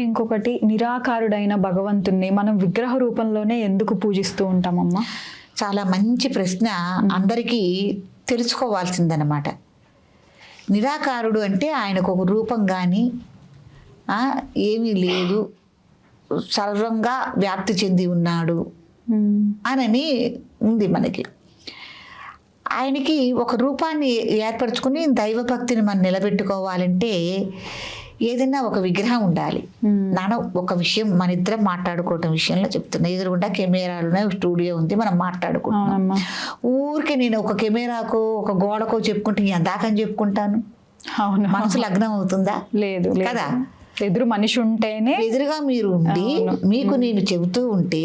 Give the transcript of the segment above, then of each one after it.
ఇంకొకటి, నిరాకారుడైన భగవంతుణ్ణి మనం విగ్రహ రూపంలోనే ఎందుకు పూజిస్తూ ఉంటామమ్మా? చాలా మంచి ప్రశ్న, అందరికీ తెలుసుకోవాల్సిందనమాట. నిరాకారుడు అంటే ఆయనకు ఒక రూపం కానీ ఏమీ లేదు, సర్వంగా వ్యాప్తి చెంది ఉన్నాడు అని ఉంది మనకి. ఆయనకి ఒక రూపాన్ని ఏర్పరచుకుని దైవభక్తిని మనం నిలబెట్టుకోవాలంటే ఏదైనా ఒక విగ్రహం ఉండాలి. నాన్న ఒక విషయం మన ఇద్దరం మాట్లాడుకోవటం విషయంలో చెప్తున్నా. ఎదురుగుండా కెమెరాలునే స్టూడియో ఉంది, మనం మాట్లాడుకుంటున్నాం. ఊరికే నేను ఒక కెమెరాకో ఒక గోడకో చెప్పుకుంటే ఎందాకని చెప్పుకుంటాను? మనసు లగ్నం అవుతుందా? లేదు కదా. ఎదురు మనిషి ఉంటేనే, ఎదురుగా మీరు ఉండి మీకు నేను చెబుతూ ఉంటే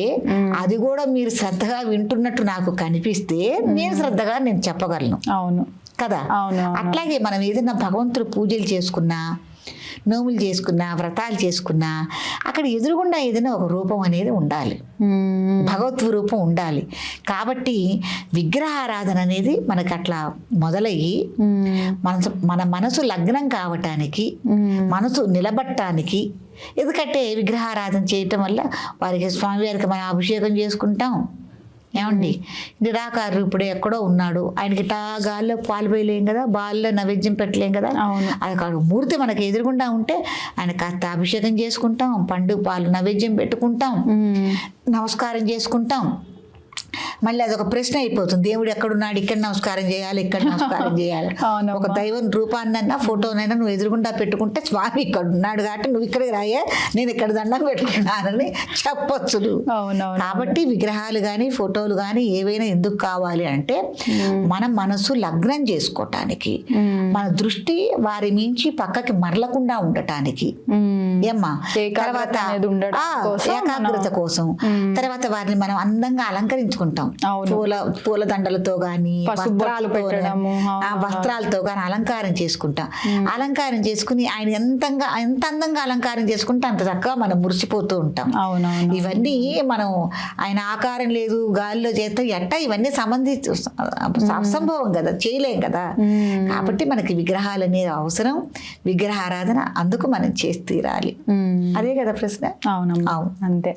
అది కూడా మీరు శ్రద్ధగా వింటున్నట్టు నాకు కనిపిస్తే నేను శ్రద్ధగా నేను చెప్పగలను. అవును కదా. అట్లాగే మనం ఏదైనా భగవంతుడు పూజలు చేసుకున్నా, నోములు చేసుకున్నా, వ్రతాలు చేసుకున్నా అక్కడ ఎదురుగుండా ఏదైనా ఒక రూపం అనేది ఉండాలి, భగవత్ రూపం ఉండాలి. కాబట్టి విగ్రహారాధన అనేది మనకు అట్లా మొదలయ్యి మన మనసు లగ్నం కావటానికి, మనసు నిలబట్టడానికి. ఎందుకంటే విగ్రహారాధన చేయటం వల్ల వారికి స్వామివారికి మనం అభిషేకం చేసుకుంటాం. ఏమండి, నిరాకారు ఇప్పుడు ఎక్కడో ఉన్నాడు, ఆయనకి ఇటా గాల్లో పాలు పోయలేం కదా, బాల్లో నైవేద్యం పెట్టలేం కదా. అది కాదు, మూర్తి మనకి ఎదురుగుండా ఉంటే ఆయన కాస్త అభిషేకం చేసుకుంటాం, పండు పాలు నైవేద్యం పెట్టుకుంటాం, నమస్కారం చేసుకుంటాం. మళ్ళీ అదొక ప్రశ్న అయిపోతుంది, దేవుడు ఎక్కడున్నాడు, ఇక్కడ నమస్కారం చేయాలి, ఇక్కడ నమస్కారం చేయాలి. ఒక దైవం రూపాన్నైనా ఫోటోనైనా నువ్వు ఎదురుగుండా పెట్టుకుంటే స్వామి ఇక్కడ ఉన్నాడు కాబట్టి నువ్వు ఇక్కడికి రాయే, నేను ఇక్కడ దండం పెట్టుకున్నానని చెప్పొచ్చు. కాబట్టి విగ్రహాలు కానీ ఫోటోలు కానీ ఏవైనా ఎందుకు కావాలి అంటే మన మనసు లగ్నం చేసుకోవటానికి, మన దృష్టి వారి మించి పక్కకి మరలకుండా ఉండటానికి. ఏమ్మా, తర్వాత ఏకాగ్రత కోసం, తర్వాత వారిని మనం అందంగా అలంకరించుకుంటాం. పూల దండలతో గాని వస్త్రాలతో గాని అలంకారం చేసుకుంటాం. అలంకారం చేసుకుని ఆయన ఎంత అందంగా అలంకారం చేసుకుంటే అంత చక్కగా మనం మురిసిపోతూ ఉంటాం. ఇవన్నీ మనం ఆయన ఆకారం లేదు గాలిలో చేస్తే ఎట్టా ఇవన్నీ అసంభవం కదా, చేయలేం కదా. కాబట్టి మనకి విగ్రహాలు అనేది అవసరం, విగ్రహారాధన అందుకు మనం చేసి తీరాలి. అదే కదా ప్రశ్న. అవునమ్మా, అంతే.